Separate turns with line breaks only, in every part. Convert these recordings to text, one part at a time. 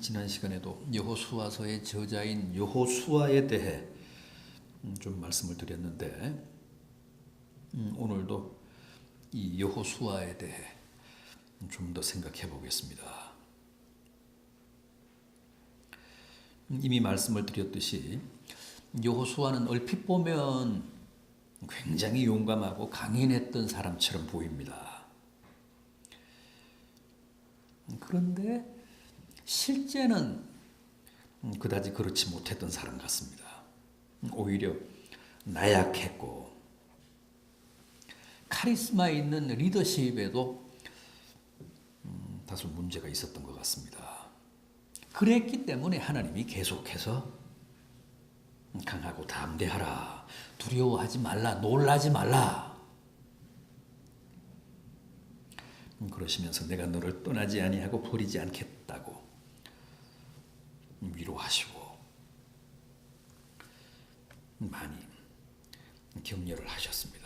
지난 시간에도 여호수아서의 저자인 여호수아에 대해 좀 말씀을 드렸는데 오늘도 이 여호수아에 대해 좀 더 생각해 보겠습니다. 이미 말씀을 드렸듯이 여호수아는 얼핏 보면 굉장히 용감하고 강인했던 사람처럼 보입니다. 그런데 실제는 그다지 그렇지 못했던 사람 같습니다. 오히려 나약했고 카리스마 있는 리더십에도 다소 문제가 있었던 것 같습니다. 그랬기 때문에 하나님이 계속해서 강하고 담대하라, 두려워하지 말라, 놀라지 말라 그러시면서 내가 너를 떠나지 아니하고 버리지 않겠다고 위로하시고 많이 격려를 하셨습니다.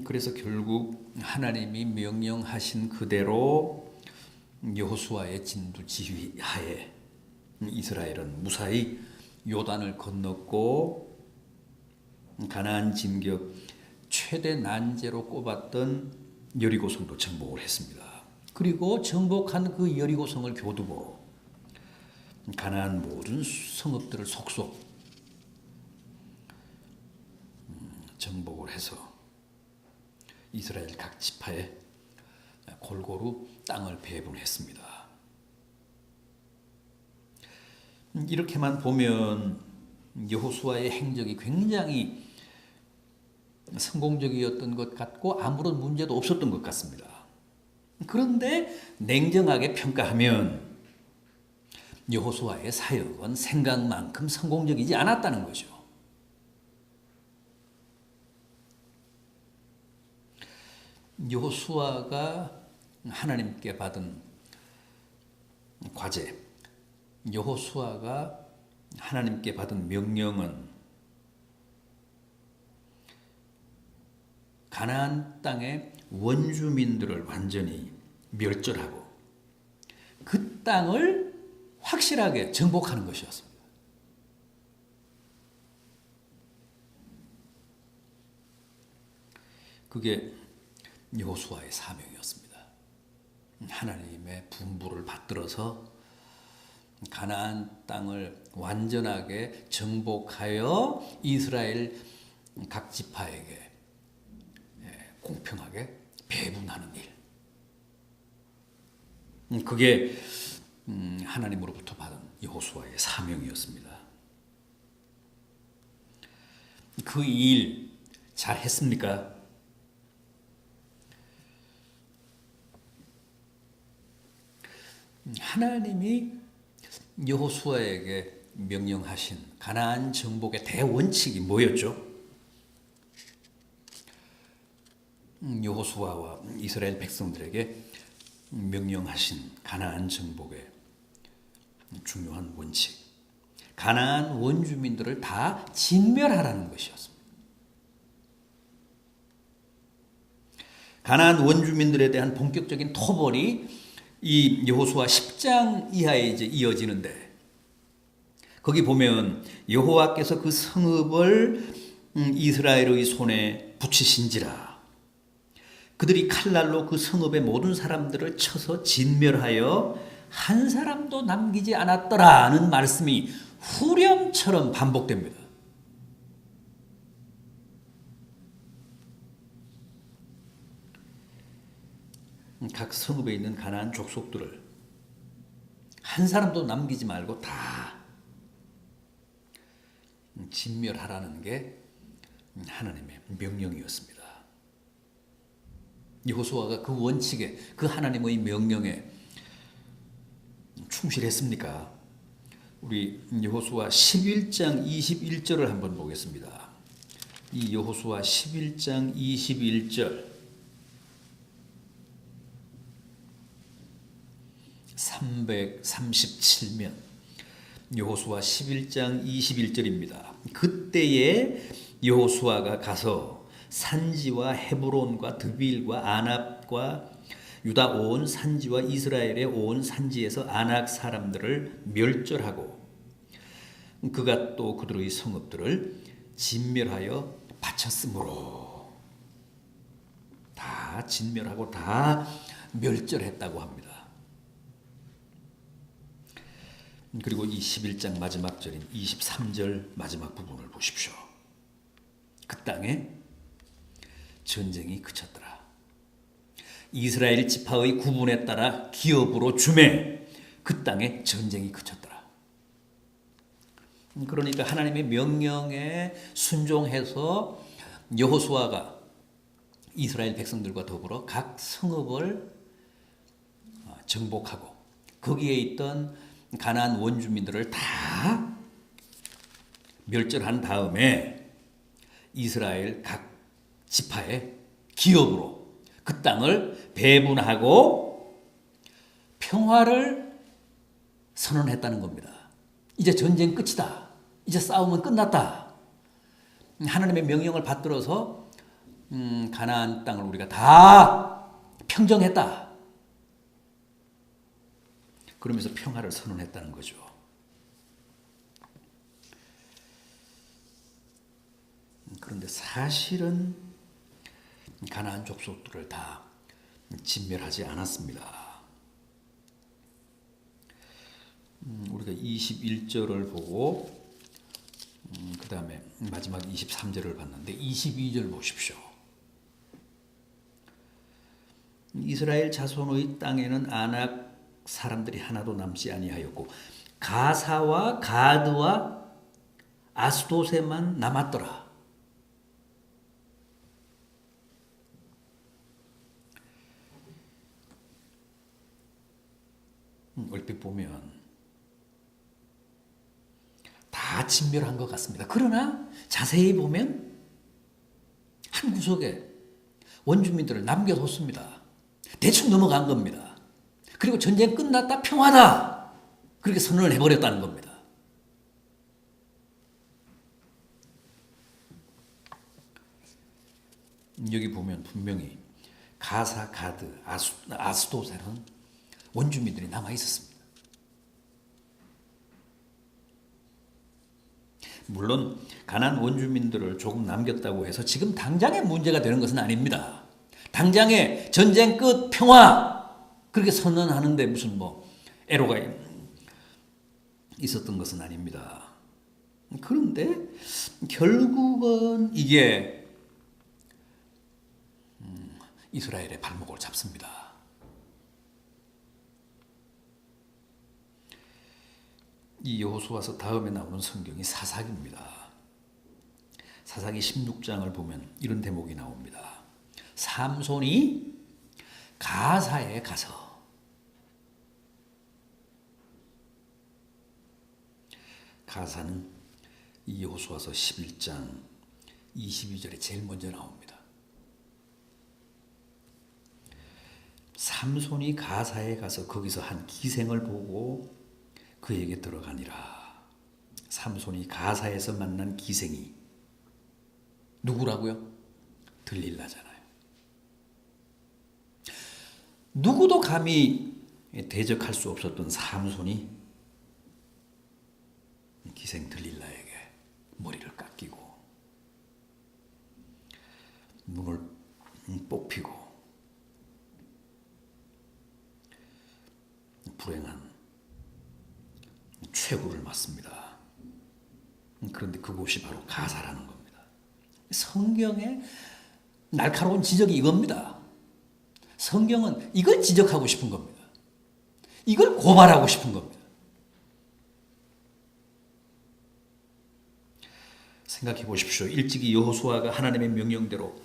그래서 결국 하나님이 명령하신 그대로 여호수아의 진두 지휘하에 이스라엘은 무사히 요단을 건넜고 가나안 진격 최대 난제로 꼽았던 여리고성도 정복을 했습니다. 그리고 정복한 그 여리고성을 교두보로 가나안 모든 성읍들을 속속 정복을 해서 이스라엘 각 지파에 골고루 땅을 배분했습니다. 이렇게만 보면 여호수아의 행적이 굉장히 성공적이었던 것 같고 아무런 문제도 없었던 것 같습니다. 그런데 냉정하게 평가하면 여호수아의 사역은 생각만큼 성공적이지 않았다는 거죠. 여호수아가 하나님께 받은 과제, 여호수아가 하나님께 받은 명령은 가나안 땅의 원주민들을 완전히 멸절하고 그 땅을 확실하게 정복하는 것이었습니다. 그게 여호수아의 사명이었습니다. 하나님의 분부를 받들어서 가나안 땅을 완전하게 정복하여 이스라엘 각 지파에게 공평하게 배분하는 일. 그게 하나님으로부터 받은 여호수아의 사명이었습니다. 그 일 잘 했습니까? 하나님이 여호수아에게 명령하신 가나안 정복의 대원칙이 뭐였죠? 여호수아와 이스라엘 백성들에게 명령하신 가나안 정복의 중요한 원칙, 가나안 원주민들을 다 진멸하라는 것이었습니다. 가나안 원주민들에 대한 본격적인 토벌이 이 여호수아 10장 이하에 이제 이어지는데 거기 보면 여호와께서 그 성읍을 이스라엘의 손에 붙이신지라 그들이 칼날로 그 성읍의 모든 사람들을 쳐서 진멸하여 한 사람도 남기지 않았더라는 말씀이 후렴처럼 반복됩니다. 각 성읍에 있는 가나안 족속들을 한 사람도 남기지 말고 다 진멸하라는 게 하나님의 명령이었습니다. 여호수아가 그 원칙에, 그 하나님의 명령에 충실했습니까? 우리 여호수아 11장 21절을 한번 보겠습니다. 이 여호수아 11장 21절 337면 여호수아 11장 21절입니다. 그때에 여호수아가 가서 산지와 헤브론과 드빌과 아납과 유다 온 산지와 이스라엘의 온 산지에서 아낙 사람들을 멸절하고 그가 또 그들의 성읍들을 진멸하여 바쳤으므로 다 진멸하고 다 멸절했다고 합니다. 그리고 이 11장 마지막 절인 23절 마지막 부분을 보십시오. 그 땅에 전쟁이 그쳤더라. 이스라엘 지파의 구분에 따라 기업으로 주매 그 땅에 전쟁이 그쳤더라. 그러니까 하나님의 명령에 순종해서 여호수아가 이스라엘 백성들과 더불어 각 성읍을 정복하고 거기에 있던 가나안 원주민들을 다 멸절한 다음에 이스라엘 각 지파의 기업으로 그 땅을 배분하고 평화를 선언했다는 겁니다. 이제 전쟁 끝이다. 이제 싸움은 끝났다. 하나님의 명령을 받들어서 가나안 땅을 우리가 다 평정했다. 그러면서 평화를 선언했다는 거죠. 그런데 사실은 가나안 족속들을 다 진멸하지 않았습니다. 우리가 21절을 보고 그 다음에 마지막 23절을 봤는데 22절 보십시오. 이스라엘 자손의 땅에는 아낙 사람들이 하나도 남지 아니하였고 가사와 가드와 아스도세만 남았더라. 얼핏 보면 다 진멸한 것 같습니다. 그러나 자세히 보면 한 구석에 원주민들을 남겨뒀습니다. 대충 넘어간 겁니다. 그리고 전쟁 끝났다 평화다 그렇게 선언을 해버렸다는 겁니다. 여기 보면 분명히 가사, 가드, 아스도세는 원주민들이 남아 있었습니다. 물론 가나안 원주민들을 조금 남겼다고 해서 지금 당장의 문제가 되는 것은 아닙니다. 당장의 전쟁 끝 평화 그렇게 선언하는데 무슨 애로가 있었던 것은 아닙니다. 그런데 결국은 이게 이스라엘의 발목을 잡습니다. 이 여호수아서 다음에 나오는 성경이 사사기입니다. 사사기 16장을 보면 이런 대목이 나옵니다. 삼손이 가사에 가서 가사는 이 여호수아서 11장 22절에 제일 먼저 나옵니다. 삼손이 가사에 가서 거기서 한 기생을 보고 그에게 들어가니라. 삼손이 가사에서 만난 기생이 누구라고요? 들릴라잖아요. 누구도 감히 대적할 수 없었던 삼손이 기생 들릴라에게 머리를 깎이고 눈을 뽑히고 불행한 최후를 맞습니다. 그런데 그곳이 바로 가사라는 겁니다. 성경의 날카로운 지적이 이겁니다. 성경은 이걸 지적하고 싶은 겁니다. 이걸 고발하고 싶은 겁니다. 생각해 보십시오. 일찍이 여호수아가 하나님의 명령대로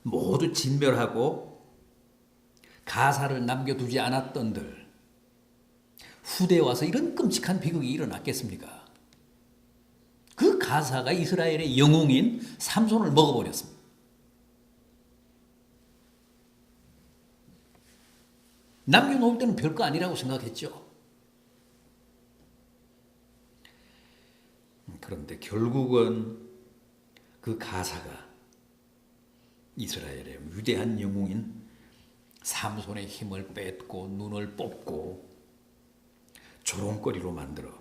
모두 진멸하고 가사를 남겨두지 않았던들 후대에 와서 이런 끔찍한 비극이 일어났겠습니까? 그 가사가 이스라엘의 영웅인 삼손을 먹어버렸습니다. 남겨놓을 때는 별거 아니라고 생각했죠. 그런데 결국은 그 가사가 이스라엘의 위대한 영웅인 삼손의 힘을 뺏고 눈을 뽑고 조롱거리로 만들어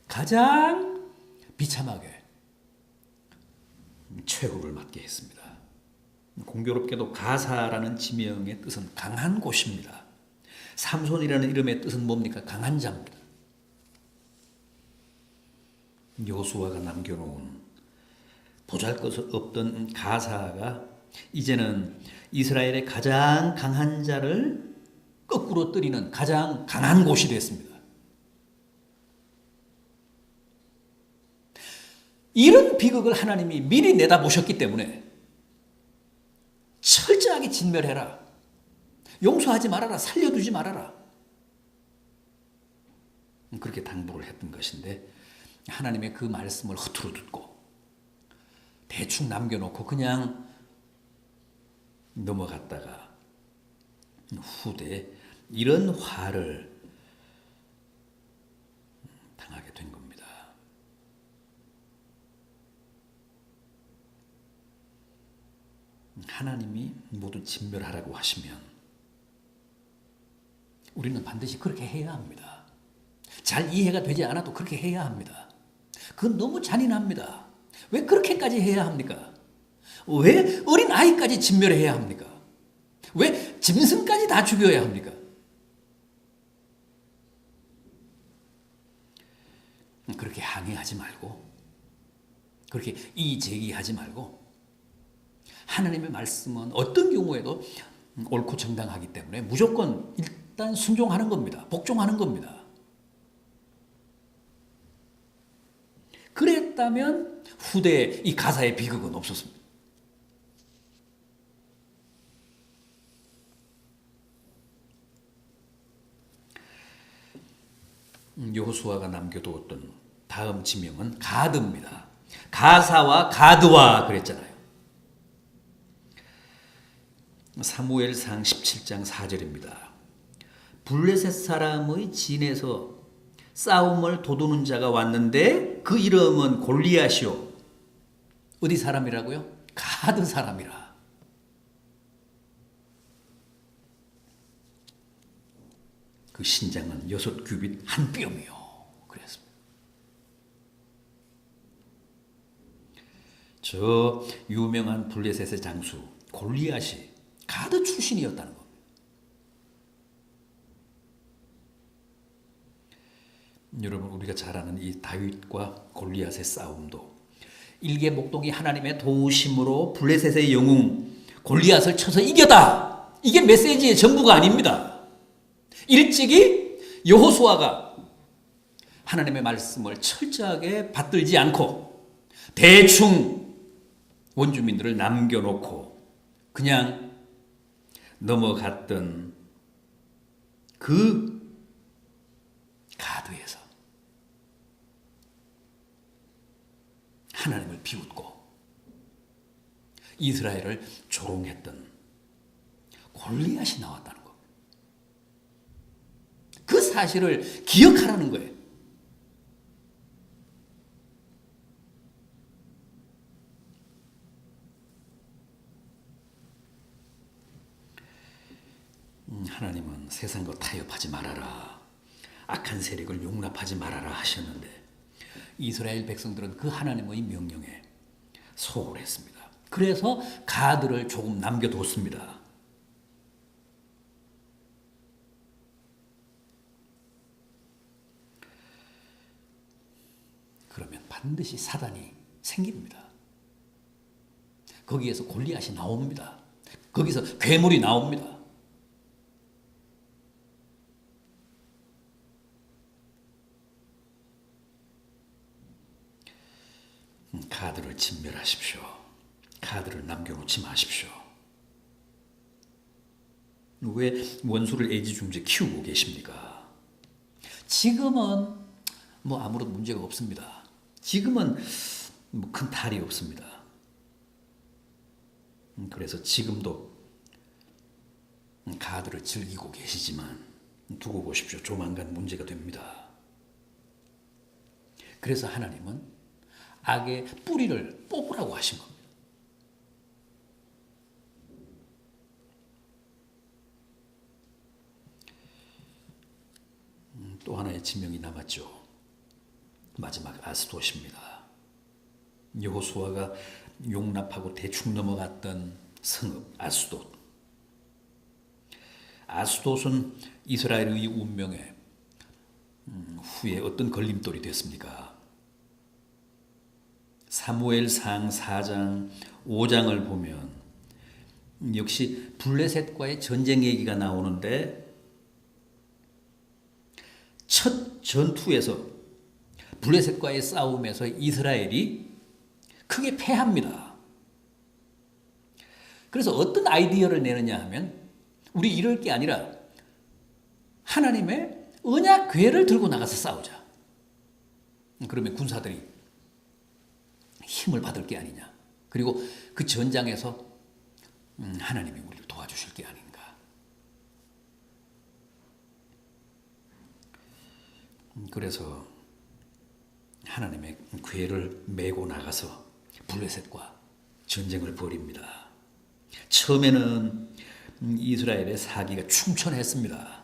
가장 비참하게 최후를 맞게 했습니다. 공교롭게도 가사라는 지명의 뜻은 강한 곳입니다. 삼손이라는 이름의 뜻은 뭡니까? 강한 자입니다. 여호수아가 남겨놓은 보잘것없던 가사가 이제는 이스라엘의 가장 강한 자를 거꾸로 때리는 가장 강한 곳이 됐습니다. 이런 비극을 하나님이 미리 내다보셨기 때문에 철저하게 진멸해라. 용서하지 말아라. 살려두지 말아라. 그렇게 당부를 했던 것인데 하나님의 그 말씀을 허투루 듣고 대충 남겨놓고 그냥 넘어갔다가 후대에 이런 화를 당하게 된 겁니다. 하나님이 모두 진멸하라고 하시면 우리는 반드시 그렇게 해야 합니다. 잘 이해가 되지 않아도 그렇게 해야 합니다. 그건 너무 잔인합니다. 왜 그렇게까지 해야 합니까? 왜 어린 아이까지 진멸해야 합니까? 왜 짐승까지 다 죽여야 합니까? 그렇게 항의하지 말고 그렇게 이의제기하지 말고 하나님의 말씀은 어떤 경우에도 옳고 정당하기 때문에 무조건 일단 순종하는 겁니다. 복종하는 겁니다. 그랬다면 후대에 이 가사의 비극은 없었습니다. 여호수아가 남겨두었던 다음 지명은 가드입니다. 가사와 가드와 그랬잖아요. 사무엘상 17장 4절입니다. 블레셋 사람의 진에서 싸움을 도두는 자가 왔는데 그 이름은 골리앗이요. 어디 사람이라고요? 가드 사람이라. 그 신장은 6규빗 한 뼘이요. 그랬습니다. 저 유명한 블레셋의 장수 골리앗이 가드 출신이었다는 겁니다. 여러분 우리가 잘 아는 이 다윗과 골리앗의 싸움도 일개 목동이 하나님의 도우심으로 블레셋의 영웅 골리앗을 쳐서 이겼다. 이게 메시지의 전부가 아닙니다. 일찍이 여호수아가 하나님의 말씀을 철저하게 받들지 않고 대충 원주민들을 남겨놓고 그냥 넘어갔던 그 가드에서 하나님을 비웃고 이스라엘을 조롱했던 골리앗이 나왔다는 것. 그 사실을 기억하라는 거예요. 하나님은 세상과 타협하지 말아라. 악한 세력을 용납하지 말아라 하셨는데 이스라엘 백성들은 그 하나님의 명령에 소홀했습니다. 그래서 가드를 조금 남겨뒀습니다. 그러면 반드시 사단이 생깁니다. 거기에서 골리앗이 나옵니다. 거기서 괴물이 나옵니다. 가드를 진멸하십시오. 가드를 남겨놓지 마십시오. 왜 원수를 애지중지 키우고 계십니까? 지금은 뭐 아무런 문제가 없습니다. 지금은 뭐 큰 탈이 없습니다. 그래서 지금도 가드를 즐기고 계시지만 두고 보십시오. 조만간 문제가 됩니다. 그래서 하나님은 악의 뿌리를 뽑으라고 하신 겁니다. 또 하나의 지명이 남았죠. 마지막 아스돗입니다. 여호수아가 용납하고 대충 넘어갔던 성읍 아스돗. 아스돗은 이스라엘의 운명에 후에 어떤 걸림돌이 됐습니까? 사무엘상 4장 5장을 보면 역시 블레셋과의 전쟁 얘기가 나오는데 첫 전투에서 블레셋과의 싸움에서 이스라엘이 크게 패합니다. 그래서 어떤 아이디어를 내느냐 하면 우리 이럴 게 아니라 하나님의 언약 궤를 들고 나가서 싸우자. 그러면 군사들이 힘을 받을 게 아니냐. 그리고 그 전장에서 하나님이 우리를 도와주실 게 아닌가. 그래서 하나님의 궤를 메고 나가서 블레셋과 전쟁을 벌입니다. 처음에는 이스라엘의 사기가 충천했습니다.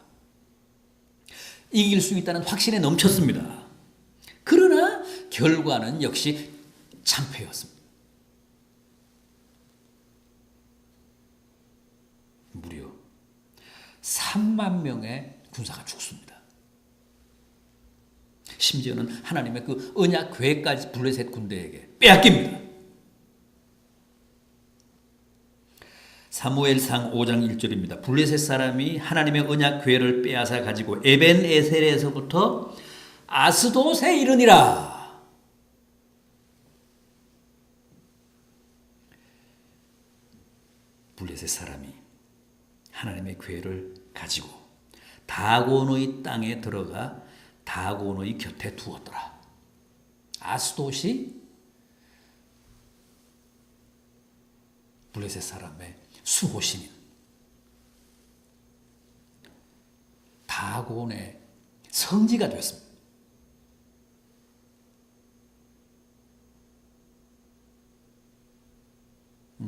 이길 수 있다는 확신에 넘쳤습니다. 그러나 결과는 역시 참패였습니다. 무려 3만 명의 군사가 죽습니다. 심지어는 하나님의 그 언약 궤까지 블레셋 군대에게 빼앗깁니다. 사무엘상 5장 1절입니다. 블레셋 사람이 하나님의 언약 궤를 빼앗아 가지고 에벤에셀에서부터 아스돗에 이르니라. 블레셋 사람이 하나님의 궤를 가지고 다곤의 땅에 들어가 다곤의 곁에 두었더라. 아스돗이 블레셋 사람의 수호신인 다곤의 성지가 되었습니다.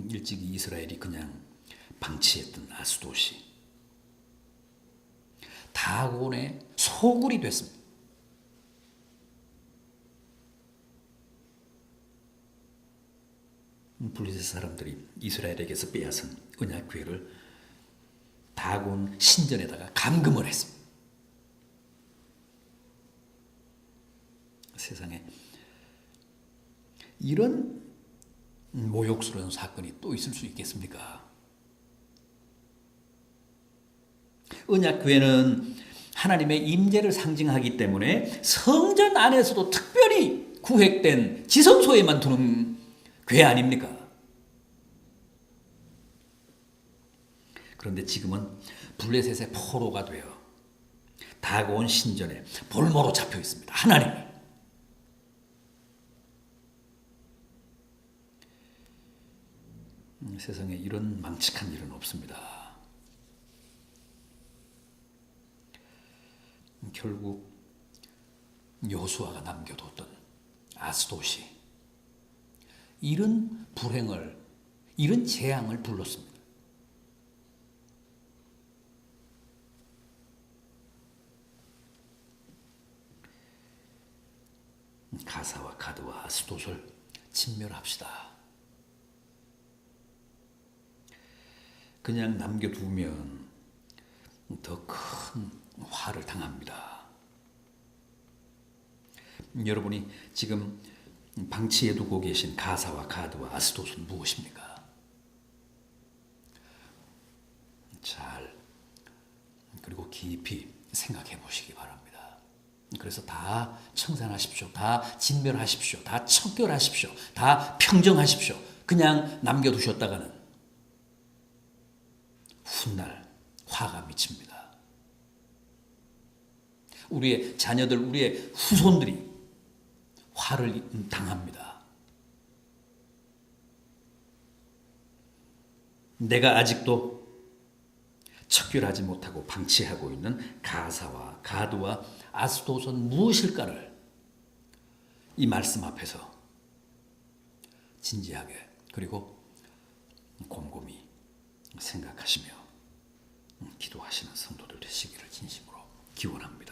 일찍이 이스라엘이 그냥 방치했던 아스돗이 다곤의 소굴이 됐습니다. 블레셋 사람들이 이스라엘에게서 빼앗은 언약궤를 다곤 신전에다가 감금을 했습니다. 세상에 이런 모욕스러운 사건이 또 있을 수 있겠습니까? 언약궤는 하나님의 임재를 상징하기 때문에 성전 안에서도 특별히 구획된 지성소에만 두는 궤 아닙니까? 그런데 지금은 블레셋의 포로가 되어 다곤 신전에 볼모로 잡혀 있습니다. 하나님이. 세상에 이런 망측한 일은 없습니다. 결국 여호수아가 남겨뒀던 아스돗이 이런 불행을, 이런 재앙을 불렀습니다. 가사와 가드와 아스돗을 진멸합시다. 그냥 남겨두면 더 큰 화를 당합니다. 여러분이 지금 방치해두고 계신 가사와 가드와 아스돗은 무엇입니까? 잘 그리고 깊이 생각해 보시기 바랍니다. 그래서 다 청산하십시오. 다 진멸하십시오. 다 척결하십시오. 다 평정하십시오. 그냥 남겨두셨다가는 훗날 화가 미칩니다. 우리의 자녀들, 우리의 후손들이 화를 당합니다. 내가 아직도 척결하지 못하고 방치하고 있는 가사와 가드와 아스돗은 무엇일까를 이 말씀 앞에서 진지하게 그리고 곰곰이 생각하시며 기도하시는 성도들 되시기를 진심으로 기원합니다.